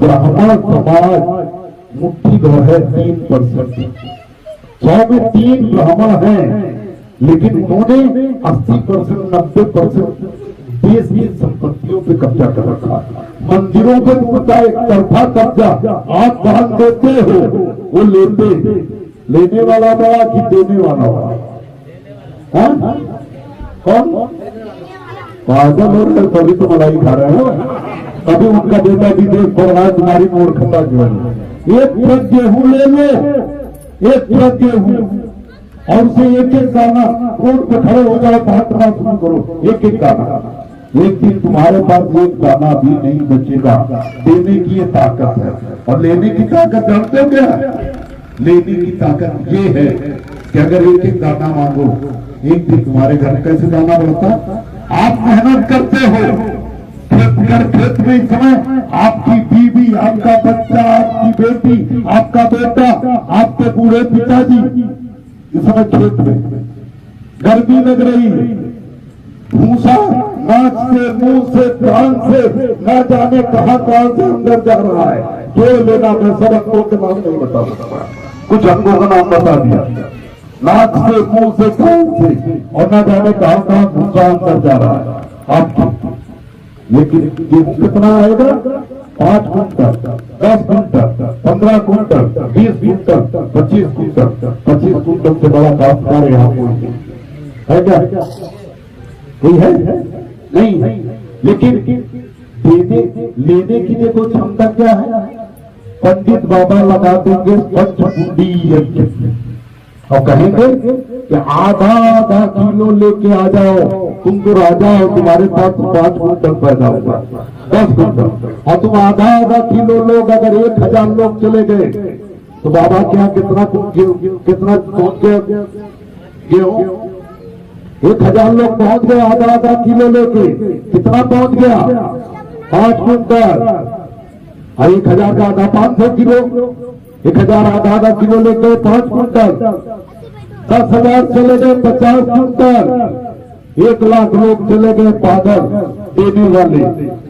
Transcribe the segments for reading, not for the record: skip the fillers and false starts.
ब्राह्मण समाज मुट्ठी भर है 3%। 100 में 3 ब्राह्मण हैं, लेकिन उन्होंने 80% 90% देश की संपत्तियों पे कब्जा कर रखा है। मंदिरों पे उनका एक तरफा कब्जा। आप दान देते हो, वो लेने वाला बड़ा कि देने वाला बड़ा? कौन पागल हो रहे? तभी तो मलाई खा रहे हो। अभी उनका बेटा विदेश पढ़ रहा है, तुम्हारी मूर्खता जो है। एक ट्रक गेहूं ले लो, एक ट्रक गेहूं, और उसे एक एक दाना रोड पे खड़े हो जाओ, बांटना शुरू करो, एक एक दाना। एक दिन तुम्हारे पास एक दाना भी नहीं बचेगा। देने की ये ताकत है, और लेने की ताकत जानते हो क्या? लेने की ताकत ये है कि अगर एक एक दाना मांगो, एक दिन तुम्हारे घर कैसे दाना बढ़ता? आप मेहनत करते हो, खेत में इस समय आपकी बीवी, आपका बच्चा, आपकी बेटी, आपका बेटा, आपके बूढ़े पिताजी इस समय खेत में, गर्मी लग रही, भूसा नाक से, मुंह से, कान से न जाने कहां से अंदर जा रहा है। जो लेना, मैं सब अंगों के नाम नहीं बता सकता, कुछ अंगों का नाम बता दिया। नाक से, मुंह से, कान से, और न जाने कहां भूसा अंदर जा रहा है आपकी। लेकिन गेहूं कितना आएगा? 5 quintal, 10 quintal, 15 quintal, 20 quintal, 25 quintal. 25 quintal से बड़ा काश्तकार यहाँ कोई है क्या? कोई है? नहीं है। लेकिन लेने की देखो क्षमता क्या है। पंडित बाबा लगा देंगे पंचकुंडी यज्ञ, और कहेंगे कि आधा किलो लेके आ जाओ, तुम तो राजा हो, तुम्हारे पास 5 कुंटल पैदा होगा, 10 कुंटल, और तुम आधा किलो लोग, अगर 1000 लोग चले गए तो बाबा क्या कितना पहुंच गया गेहूं? 1000 लोग पहुंच गए, आधा किलो लेके, कितना पहुंच गया? 5 कुंटल। और 1000 का आधा 500 किलो, 1000 आधा किलो लेके 5 कुंटल, 10,000 चले गए 50 कुंटल, 1 लाख लोग चले गए पागल देने वाले,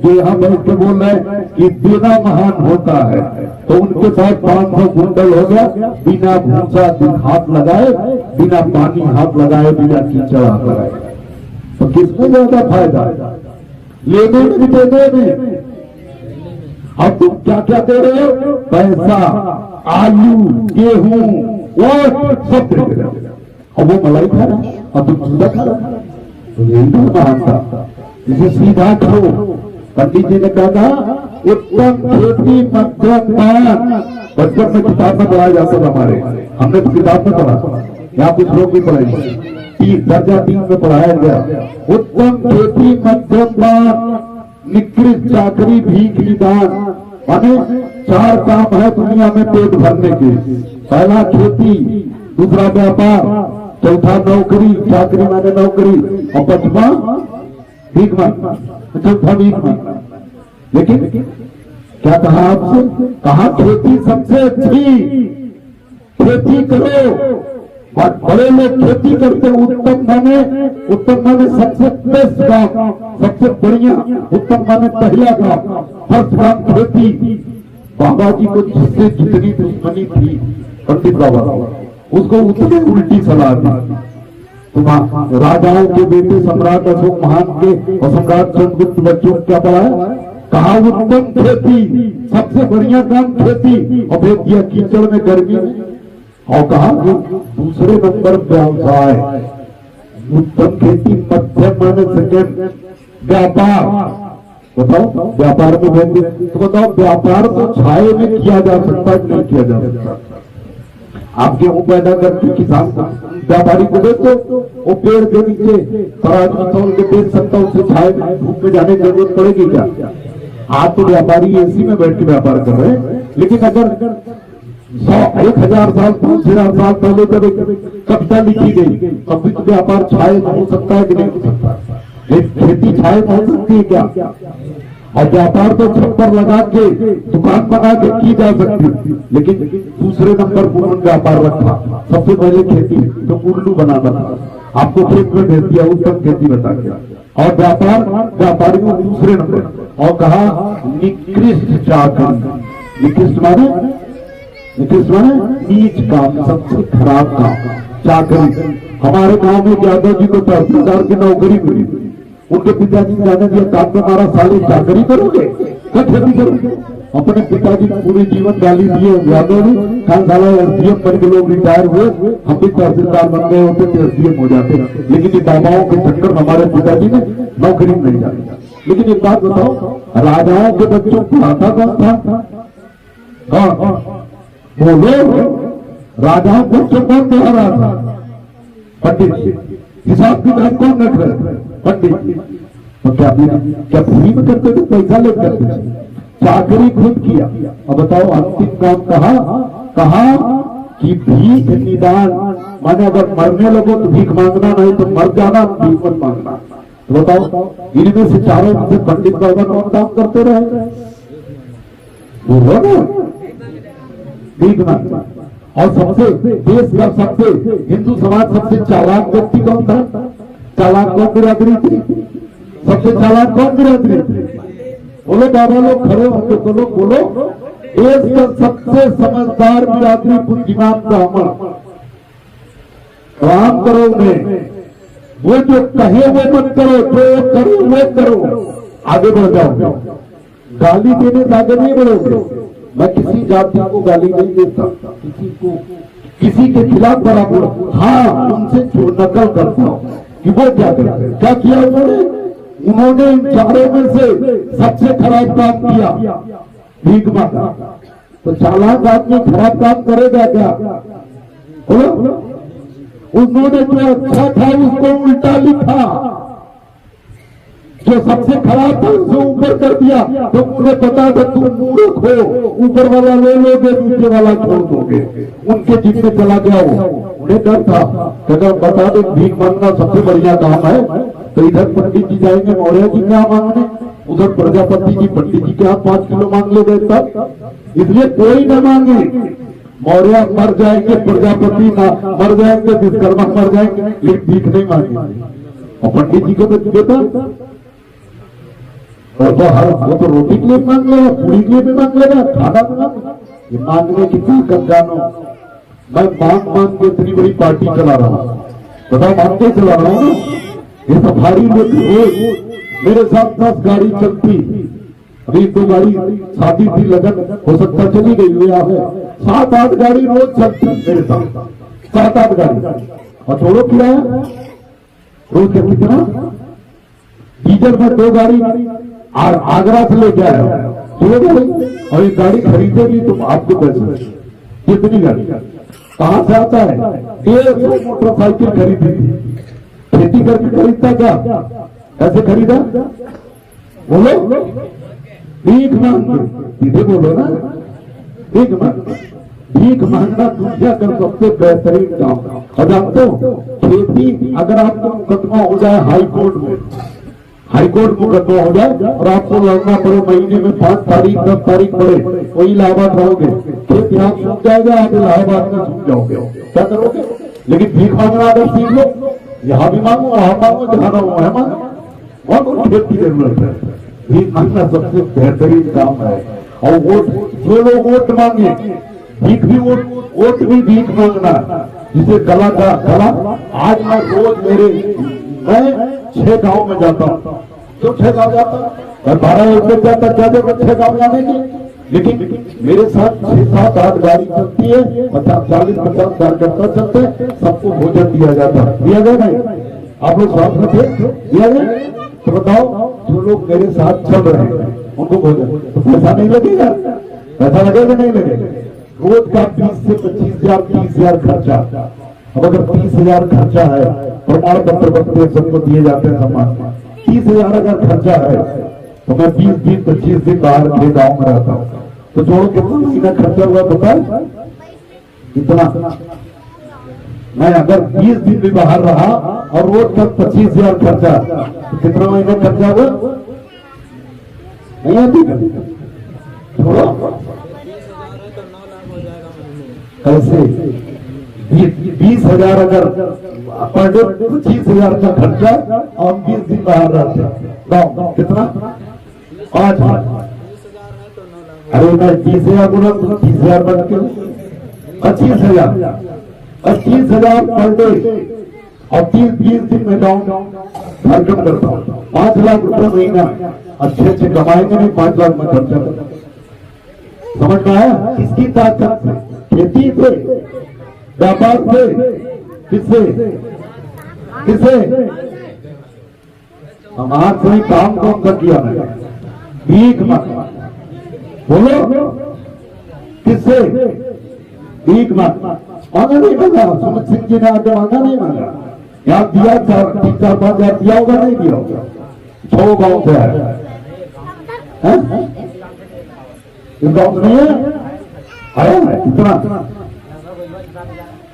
जो यहाँ बैठ के बोल रहे हैं कि देना महान होता है। तो उनके पास 500 कुंटल हो गया, बिना भूसा हाथ लगाए, बिना पानी हाथ लगाए, बिना कीचड़ हाथ लगाए। तो किसमें ज्यादा फायदा? लेने में, देने में। अब तुम क्या क्या दे रहे हो? पैसा, आलू, गेहूं, वोट, सब दे रहे हो। अब वो मलाई खा रहा, अब तुम सुंदर खा रहा। तो यही तो महानता। इसे सीधा करो। पंडित जी ने कहा उत्तम खेती मध्यम दान। बचपन में किताब में पढ़ाया जाता था हमारे, हमने तो किताब में पढ़ा, यहाँ कुछ लोग भी पढ़ाई, 3 दर्जा 3 में पढ़ाया गया। उत्तम खेती मध्यम दान, निकृष्ट चाकरी भीख निदान। माने 4 काम है दुनिया में पेट भरने के। पहला खेती, दूसरा व्यापार, चौथा नौकरी, चाकरी माने नौकरी, और 5वां भीख मांगना, चौथा भीख मांगना। लेकिन क्या कहा आपसे? कहा खेती सबसे अच्छी, खेती करो। बड़े लोग खेती करते, उत्तम माने सबसे बेस्ट काम, सबसे बढ़िया। उत्तम माने पहला काम, फर्स्ट काम खेती। बाबा जी को जिससे जितनी दुश्मनी थी पंडित बाबा, उसको उतनी उल्टी सलाह दी। तुम राजाओं के बेटे सम्राट अशोक महान के और सम्राट चंद्रगुप्त बच्चों क्या पढ़ा है? कहा उत्तम खेती, सबसे बढ़िया काम खेती, और भेज दिया कीचड़ में, गर्मी में। और कहा दूसरे नंबर व्यवसाय, उत्तम खेती, मध्यम माने सेकेंड, व्यापार। बताओ व्यापार में भेज दिया, तो बताओ व्यापार तो छाए में किया जा सकता है, नहीं किया जा सकता? आप गेहूं पैदा करके किसान व्यापारी को दे तो वो पेड़ के नीचे तराजू में तौल के बेच सकता, उससे छाए में धूप में जाने की जरूरत पड़ेगी क्या? आप तो व्यापारी एसी में बैठ के व्यापार कर रहे हैं। लेकिन अगर 1,000 साल 5,000 साल पहले जब एक कविता लिखी गई, तब भी तो व्यापार छाए में हो सकता है कि नहीं हो सकता? खेती छाए में हो सकती है क्या? और व्यापार तो छप्पर लगा के, दुकान बना के की जा सकती, लेकिन दूसरे नंबर पर व्यापार रखा। सबसे पहले खेती तो उल्लू बनाना था, आपको खेत में भेज दिया उत्तम खेती बता के, और व्यापारी को दूसरे नंबर। और कहा निकृष्ट चाकरी। निकृष्ट माने नीच काम, सबसे खराब काम चाकरी। हमारे गांव में यादव जी को 10,000 की नौकरी मिली, उनके पिताजी ने जाने दिया काम में हमारा साले चाकरी करोगे, क्या खेती करोगे। अपने पिताजी पूरे जीवन गाली दिए यादव जी, कहा साला एसडीएम बन के लोग रिटायर हुए, हम भी तहसीलदार बन गए होते तो एसडीएम हो जाते, लेकिन ये बाबाओं के चक्कर हमारे पिताजी ने नौकरी नहीं जाती। लेकिन एक बात बताओ, राजाओं के बच्चों को पढ़ाता कौन था? बोलो, राजाओं को बच्चों कौन पढ़ा रहा था? पंडित जी। हिसाब किताब कौन रख रहे? पंडित जी। तो क्या फ्री में करते थे, पैसा लेकर करते थे? चाकरी खुद किया। अब बताओ अंतिम काम कहा कि भीख निदान, माने अगर मरने लगो तो भीख मांगना, नहीं तो मर जाना, भीख मत मांगना। तो बताओ इनमें से चारों में से पंडित बाबा कौन काम करते रहे? बोलो ना, भीख मांगना। और सबसे देश का सबसे हिंदू समाज सबसे चालाक व्यक्ति कौन था? चालाक कौन बिरादरी थी? सबसे चालाक कौन बिरादरी थी? बोलो बाबा लोग खड़े होते तो लोग बोलो, देश का सबसे समझदार बिरादरी बुद्धिमान ब्राह्मण। काम करो में वो जो कहे वो मत करो, जो करो वो करो, आगे बढ़ जाओ। गाली देने से आगे नहीं बढ़ोगे। मैं किसी जाति को गाली नहीं देता, किसी के खिलाफ बराबर, हाँ उनसे नकल करता हूँ कि वो क्या करते, क्या किया उन्होंने इन चारों में से सबसे खराब काम किया, भीख मांगा। तो चालाक आदमी खराब काम करेगा क्या? बोलो, उन्होंने जो अच्छा था उसको उल्टा लिखा, जो सबसे खराब था उसे ऊपर कर दिया। तो उन्हें पता था तुम मूर्ख हो, ऊपर वाला ले लोगे, नीचे वाला छोड़ दोगे, उनके जिम्मे चला गया। उन्हें डर था, बता दो भीख मांगना सबसे बढ़िया काम है। तो इधर पंडित जी जाएंगे मौर्य जी क्या मांगने, उधर प्रजापति जी पंडित जी के हाथ 5 किलो मांग ले गए तब। इसलिए कोई न मांगे, मौर्य मर जाएंगे, प्रजापति मर जाएंगे, विश्वकर्मा मर जाएंगे, लेकिन भीख नहीं मांगेंगे। और पंडित जी को तो देता, और वो तो रोटी के लिए मांग लेगा, पूरी के लिए भी मांग लेगा, खाना भी मांग। ये मांगने की ताकत जानो। मैं मांग के इतनी बड़ी पार्टी चला रहा हूँ, बताओ मांग के चला रहा हूँ। ये सफारी में मेरे साथ 10 गाड़ी चलती, अभी 2 गाड़ी शादी थी, लगन हो सकता चली गई हुई है, 7-8 गाड़ी रोज चलती मेरे साथ, 7-8 गाड़ी। और छोड़ो किराया रोज का कितना, डीजल में 2 गाड़ी आगरा से लेके आया, 2 गाड़ी। और एक गाड़ी खरीदेगी तो आपके पैसे, कितनी गाड़ी कहां से आता है? 150 मोटरसाइकिल खरीदी थी, खेती करके खरीदता क्या, कैसे खरीदा? बोलो, भीख मांग के, सीधे बोलो ना, भीख मांगना दुनिया का सबसे बेहतरीन काम। और जानते हो खेती, अगर आपको मुकदमा हो जाए हाईकोर्ट मुकदमा हो जाए और आपको लड़ना पड़े, महीने में 5 तारीख 10 तारीख पड़े, वही इलाहाबाद रहोगे, खेत यहाँ सूख जाएगा, आप इलाहाबाद में सूख जाओगे, क्या करोगे? लेकिन भीख मांगना अगर सीख लो, यहाँ भी मांगो, वहां मांगो, जहां ना वहां मांगो, वहां को खेत की जरूरत है। भीख मांगना सबसे बेहतरीन काम है। और वोट, जो लोग वोट मांगे, भीख भी वोट भी भीख मांगना, जिसे गला। आज मैं रोज मैं 6 गांव में जाता हूँ, क्यों 6 गांव जाता हूँ? मैं 12 रुपये जाता, क्या 6 गांव जाने की, लेकिन मेरे साथ 6-7-8 गाड़ी चलती है, 40-50 कार्यकर्ता चलते, सबको भोजन दिया जाता है। दिया गया नहीं? आप लोग साथ में थे, दिया गया? तो बताओ, जो लोग मेरे साथ चल रहे हैं उनको भोजन, तो पैसा नहीं लगेगा? पैसा लगेगा नहीं लगेगा? रोज का 20 से 25,000 30,000 खर्चा। अब अगर 30,000 खर्चा है, प्रमाण पत्र बनते सबको दिए जाते हैं सम्मान, 30,000 अगर खर्चा है, तो मैं 20 दिन 25 दिन बाहर के गाँव में रहता हूँ, तो जोड़ो कितना महीना खर्चा हुआ पता है? कितना? मैं अगर 20 दिन भी बाहर रहा और रोज तक 25,000 खर्चा, तो कितना महीना खर्चा हुआ? नहीं आती कैसे? 20,000 अगर पर डे 25,000 का खर्चा और 20 दिन बाहर रहते, कितना? 5,00,000। अरे मैं 30,000 बोला तो 30,000 बन के 25,000, 25,000 पर डे और 30-20 दिन में डाउन कार्यक्रम करता हूँ। 5 लाख रुपए महीना अच्छे अच्छे कमाएंगे नहीं, 5 लाख में खर्चा करता। समझ में आया? किसकी ताकत से? खेती से, व्यापार से, किससे किससे? हम आज से ही काम कौन कर दिया मैंने? भीख मत बोलो, किससे? भीख मत मांगा नहीं मांगा। सुमित सिंह जी ने आगे मांगा नहीं मांगा, यहाँ दिया 4-5,000 दिया होगा, नहीं दिया होगा? 6 गांव से आया है, गांव नहीं है, आया है कितना?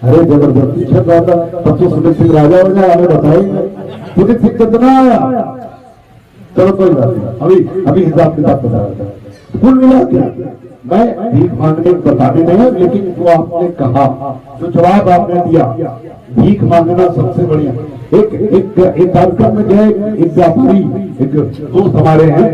अरे जबरदस्ती छत रहा था तब तो सुमित सिंह राजा हो जाए, हमें बताएंगे सुमित सिंह कितना आया। चलो कोई बात नहीं, अभी हिसाब किताब बता रहा था। कुल मिला के मैं भीख मांगने बताने नहीं है, लेकिन जो आपने कहा, जो जवाब आपने दिया, भीख मांगना सबसे बढ़िया। एक कार्यक्रम में गए, एक व्यापारी, एक दोस्त हमारे हैं,